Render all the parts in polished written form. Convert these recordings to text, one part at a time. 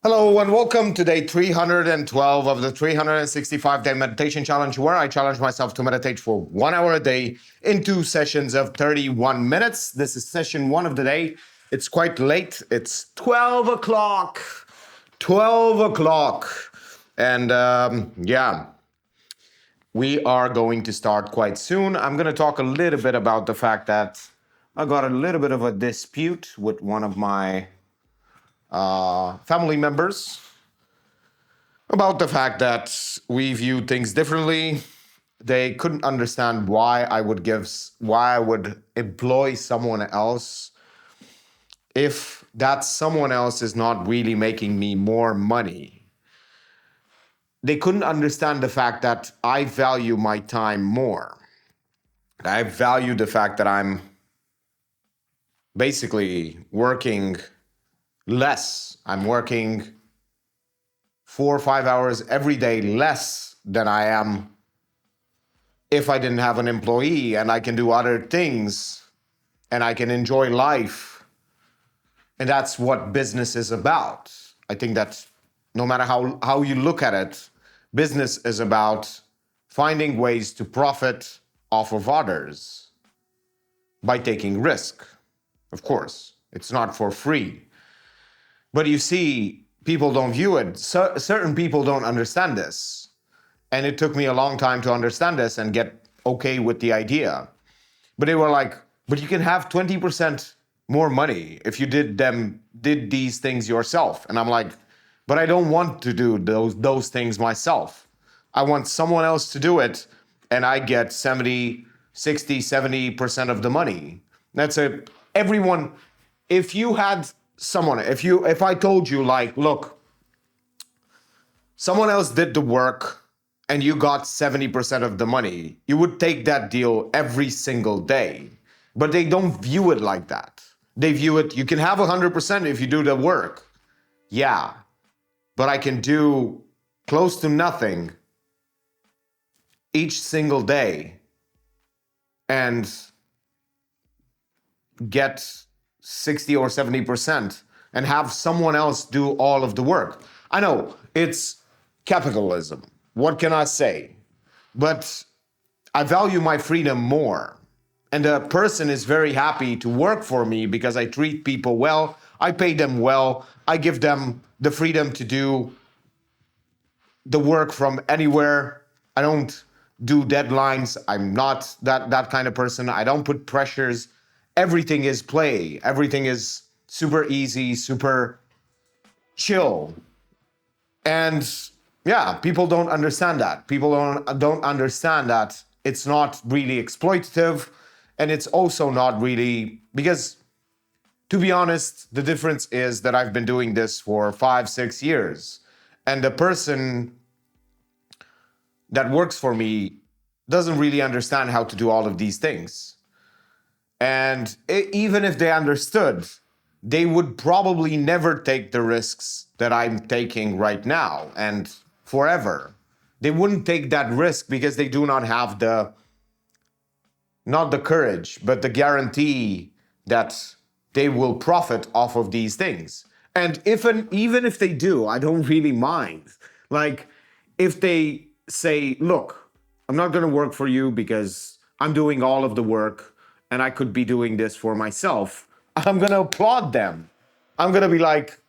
Hello and welcome to day 312 of the 365-day meditation challenge, where I challenge myself to meditate for 1 hour a day in 2 sessions of 31 minutes. This is session 1 of the day. It's quite late. It's 12 o'clock. 12 o'clock. And we are going to start quite soon. I'm going to talk a little bit about the fact that I got a little bit of a dispute with one of my family members about the fact that we view things differently. They couldn't understand why I would employ someone else if that someone else is not really making me more money. They couldn't understand the fact that I value my time more. I value the fact that I'm basically working less. I'm working 4 or 5 hours every day less than I am if I didn't have an employee, and I can do other things and I can enjoy life. And that's what business is about. I think that no matter how you look at it, business is about finding ways to profit off of others by taking risk. Of course, it's not for free. But you see, people don't view it. Certain people don't understand this. And it took me a long time to understand this and get okay with the idea. But they were like, but you can have 20% more money if you did these things yourself. And I'm like, but I don't want to do those things myself. I want someone else to do it, and I get 70, 60, 70% of the money. That's it. Everyone, if you had someone, if I told you, like, look, someone else did the work and you got 70% of the money, you would take that deal every single day. But they don't view it like that. They view it, you can have 100% if you do the work. Yeah, but I can do close to nothing each single day and get 60 or 70% and have someone else do all of the work. I know it's capitalism. What can I say? But I value my freedom more. And a person is very happy to work for me because I treat people well, I pay them well, I give them the freedom to do the work from anywhere. I don't do deadlines. I'm not that kind of person. I don't put pressures. Everything is play. Everything is super easy, super chill. And yeah, people don't understand that. People don't understand that it's not really exploitative, and it's also not really, because to be honest, the difference is that I've been doing this for 5, 6 years, and the person that works for me doesn't really understand how to do all of these things. And even if they understood, they would probably never take the risks that I'm taking right now and forever. They wouldn't take that risk because they do not have not the courage, but the guarantee that they will profit off of these things. And even if they do, I don't really mind. Like, if they say, look, I'm not going to work for you because I'm doing all of the work and I could be doing this for myself, I'm going to applaud them. I'm going to be like,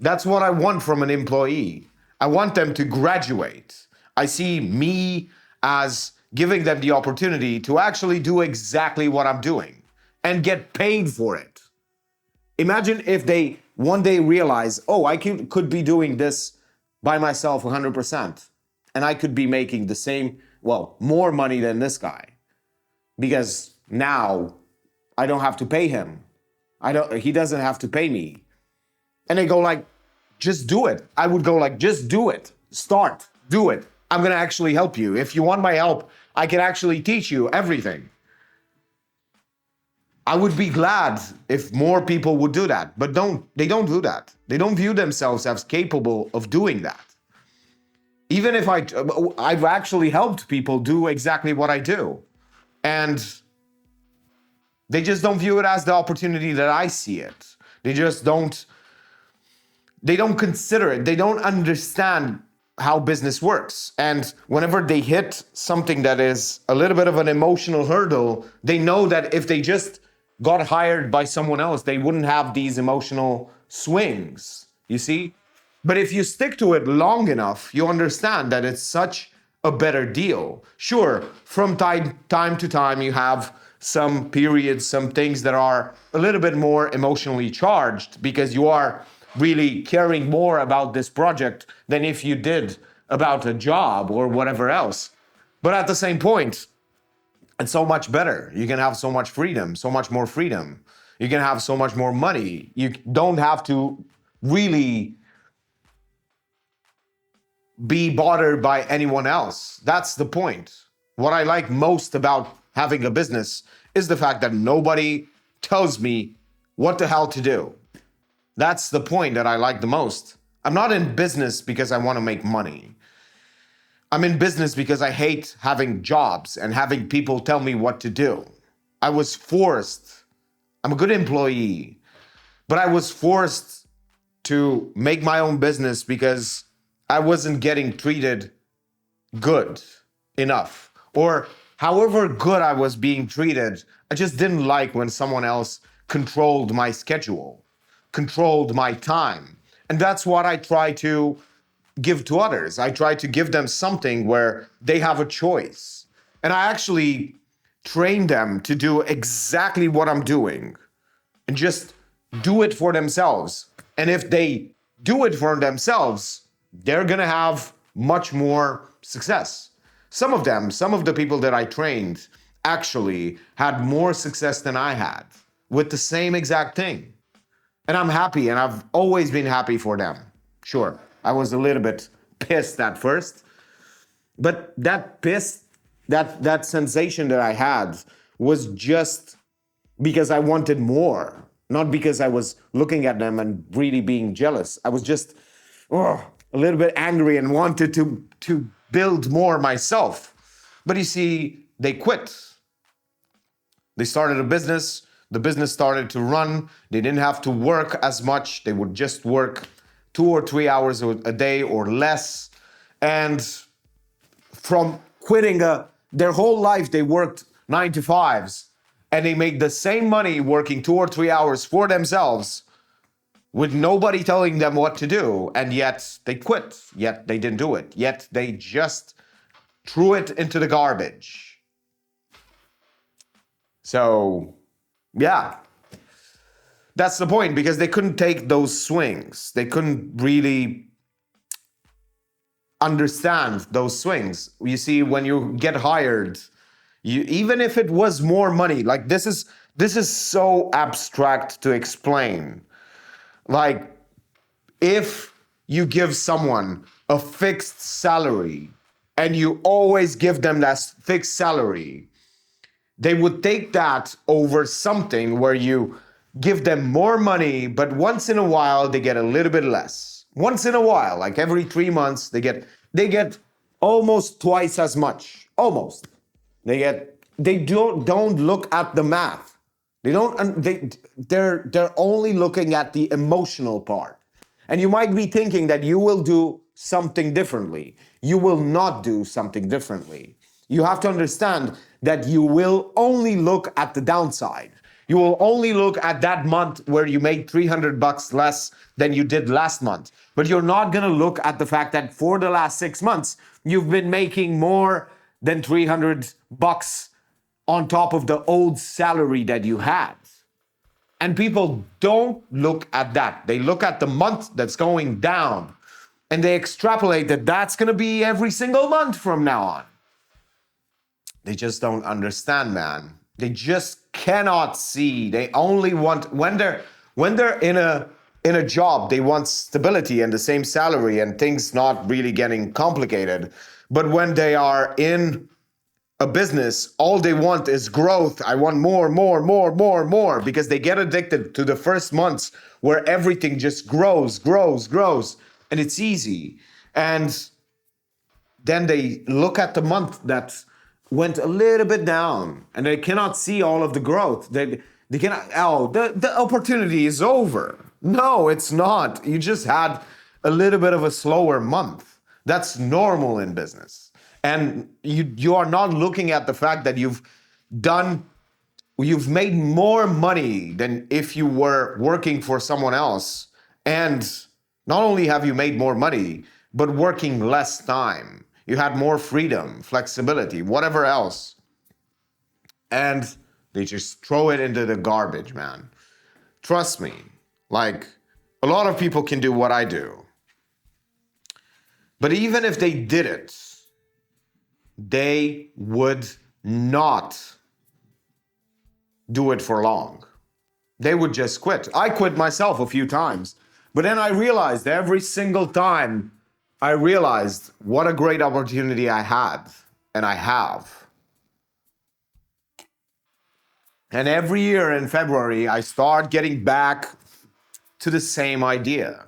that's what I want from an employee. I want them to graduate. I see me as giving them the opportunity to actually do exactly what I'm doing and get paid for it. Imagine if they one day realize, oh, I could be doing this by myself 100%, and I could be making the same, well, more money than this guy, because now I don't have to pay him. He doesn't have to pay me. And they go like, just do it. I would go like, just do it. Start, do it. I'm going to actually help you. If you want my help, I can actually teach you everything. I would be glad if more people would do that, but they don't do that. They don't view themselves as capable of doing that. Even if I've actually helped people do exactly what I do. And they just don't view it as the opportunity that I see it. They just don't they don't consider it. They don't understand how business works. And whenever they hit something that is a little bit of an emotional hurdle, they know that if they just got hired by someone else, they wouldn't have these emotional swings, you see? But if you stick to it long enough, you understand that it's such a better deal. Sure, from time to time, you have some periods, some things that are a little bit more emotionally charged because you are really caring more about this project than if you did about a job or whatever else. But at the same point, it's so much better. You can have so much freedom, so much more freedom. You can have so much more money. You don't have to really be bothered by anyone else. That's the point. What I like most about having a business is the fact that nobody tells me what the hell to do. That's the point that I like the most. I'm not in business because I want to make money. I'm in business because I hate having jobs and having people tell me what to do. I was forced. I'm a good employee, but I was forced to make my own business because I wasn't getting treated good enough. Or however good I was being treated, I just didn't like when someone else controlled my schedule, controlled my time. And that's what I try to give to others. I try to give them something where they have a choice. And I actually train them to do exactly what I'm doing and just do it for themselves. And if they do it for themselves, they're gonna have much more success. Some of the people that I trained actually had more success than I had with the same exact thing. And I'm happy, and I've always been happy for them. Sure, I was a little bit pissed at first, but that sensation that I had was just because I wanted more, not because I was looking at them and really being jealous. I was just a little bit angry and wanted to build more myself. But you see, they quit. They started a business. The business started to run. They didn't have to work as much. They would just work 2 or 3 hours a day or less. And from quitting their whole life, they worked 9 to 5s, and they make the same money working 2 or 3 hours for themselves with nobody telling them what to do. And yet they quit. Yet they didn't do it. Yet they just threw it into the garbage. So, yeah, that's the point, because they couldn't take those swings. They couldn't really understand those swings. You see, when you get hired, even if it was more money, like this is so abstract to explain. Like, if you give someone a fixed salary and you always give them that fixed salary, they would take that over something where you give them more money, but once in a while they get a little bit less. Once in a while, like every 3 months, they get almost twice as much. Almost. They don't look at the math. They're only looking at the emotional part. And you might be thinking that you will do something differently. You will not do something differently. You have to understand that you will only look at the downside. You will only look at that month where you made $300 less than you did last month. But you're not going to look at the fact that for the last 6 months, you've been making more than $300 on top of the old salary that you had. And people don't look at that. They look at the month that's going down, and they extrapolate that that's going to be every single month from now on. They just don't understand, man. They just cannot see. They only want, when they're in a job, they want stability and the same salary and things not really getting complicated. But when they are in a business, all they want is growth. I want more, because they get addicted to the first months where everything just grows, and it's easy. And then they look at the month that went a little bit down, and they cannot see all of the growth. They cannot, the opportunity is over. No, it's not. You just had a little bit of a slower month. That's normal in business. And you are not looking at the fact that done you've made more money than if you were working for someone else. And not only have you made more money, but working less time. You had more freedom, flexibility, whatever else. And they just throw it into the garbage, man. Trust me. Like, a lot of people can do what I do. But even if they did it, they would not do it for long. They would just quit. I quit myself a few times. But then I realized every single time, I realized what a great opportunity I had and I have. And every year in February, I start getting back to the same idea.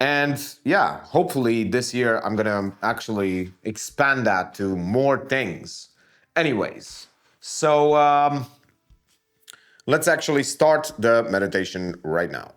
And yeah, hopefully this year I'm gonna actually expand that to more things. Anyways, so let's actually start the meditation right now.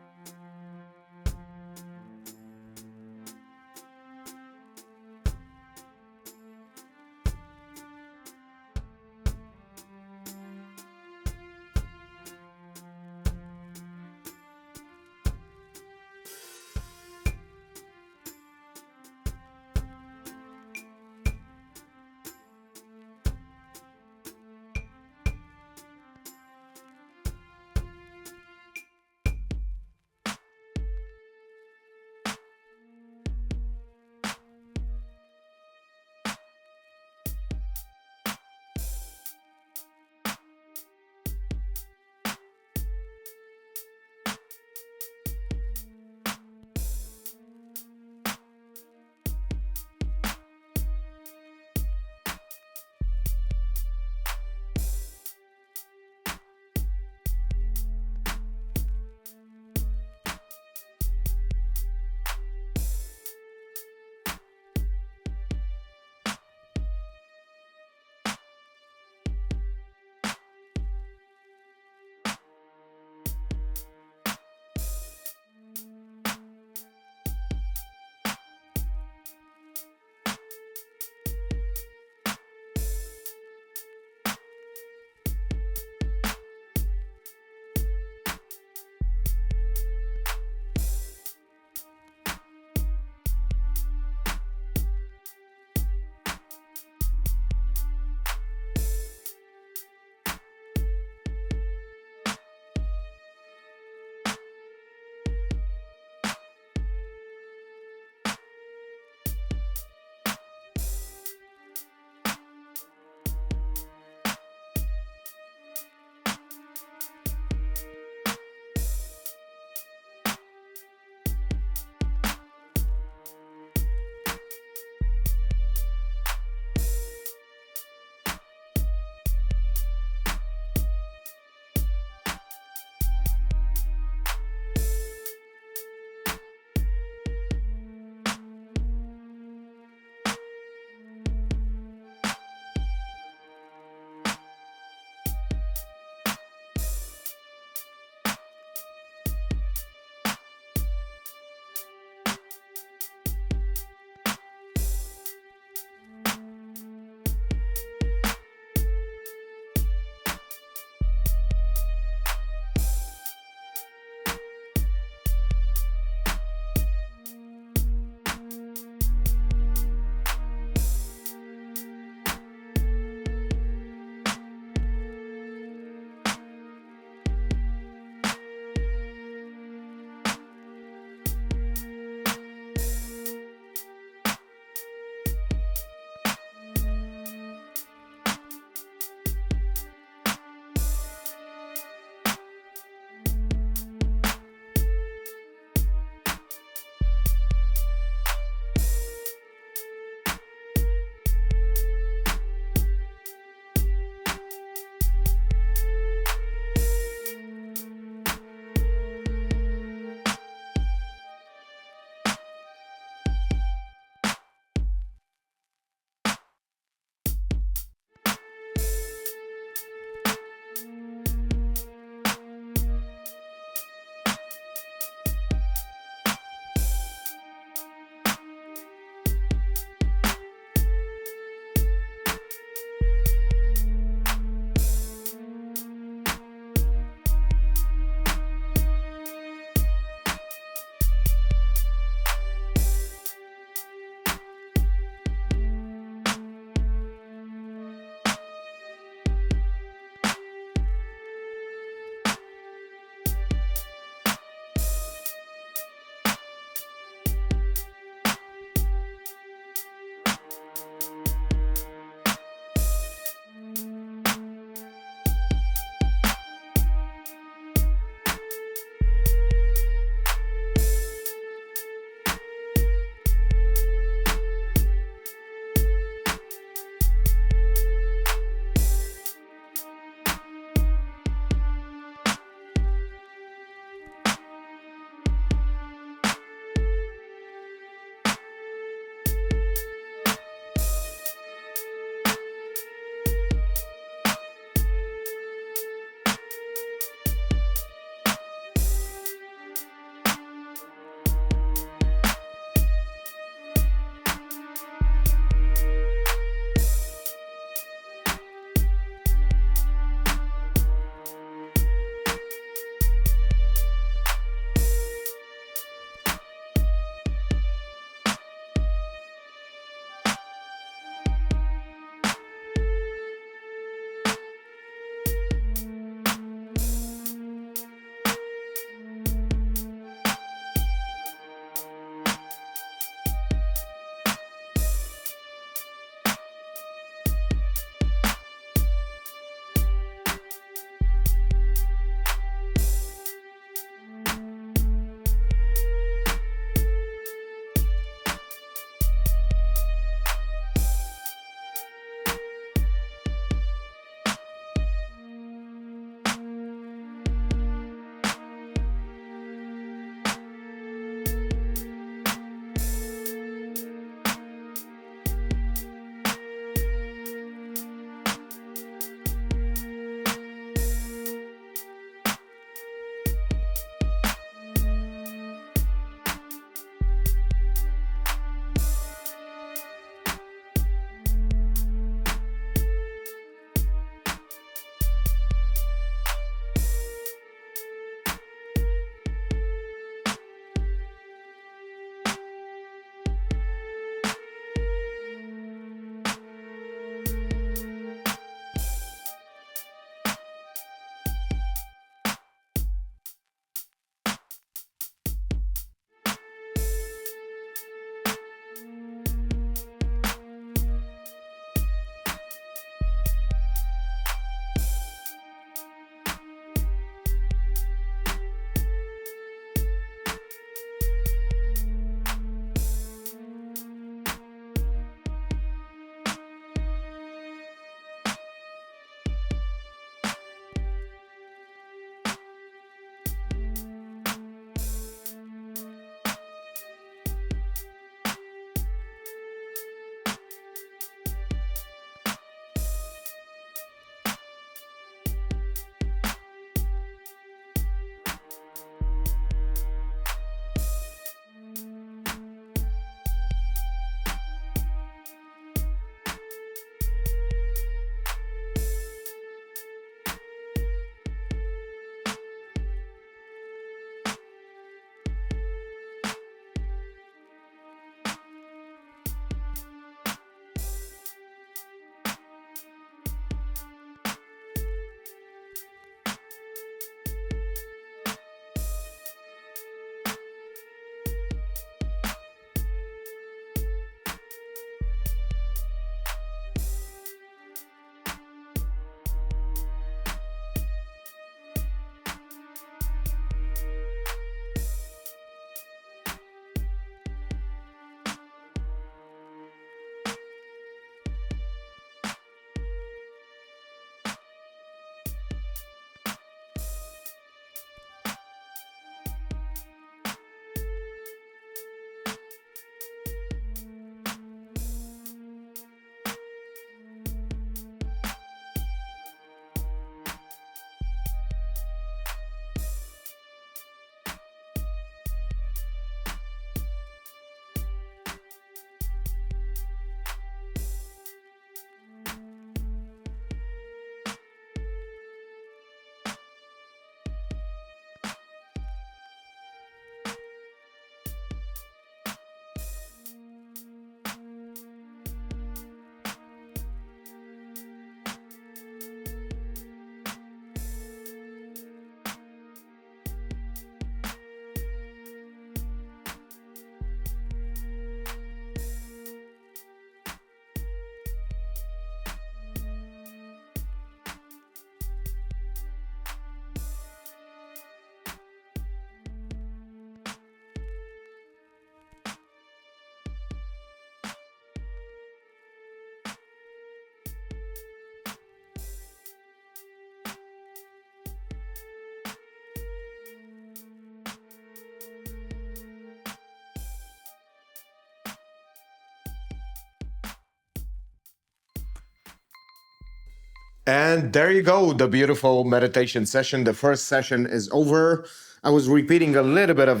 And there you go, the beautiful meditation session. The first session is over. I was repeating a little bit of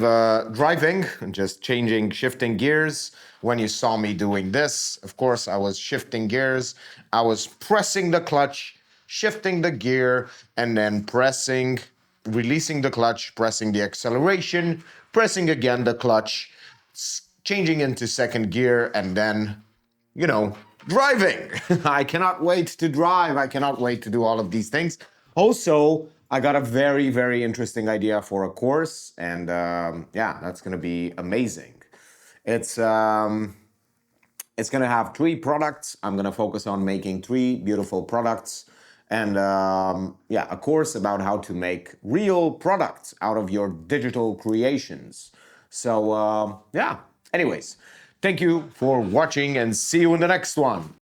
driving and just changing, shifting gears. When you saw me doing this, of course, I was shifting gears. I was pressing the clutch, shifting the gear, and then pressing, releasing the clutch, pressing the acceleration, pressing again the clutch, changing into second gear, and then driving. I cannot wait to drive. I cannot wait to do all of these things. Also, I got a very, very interesting idea for a course, and yeah, that's going to be amazing. It's um, it's going to have three products. I'm going to focus on making three beautiful products, and yeah, a course about how to make real products out of your digital creations. So yeah. Anyways, thank you for watching, and see you in the next one.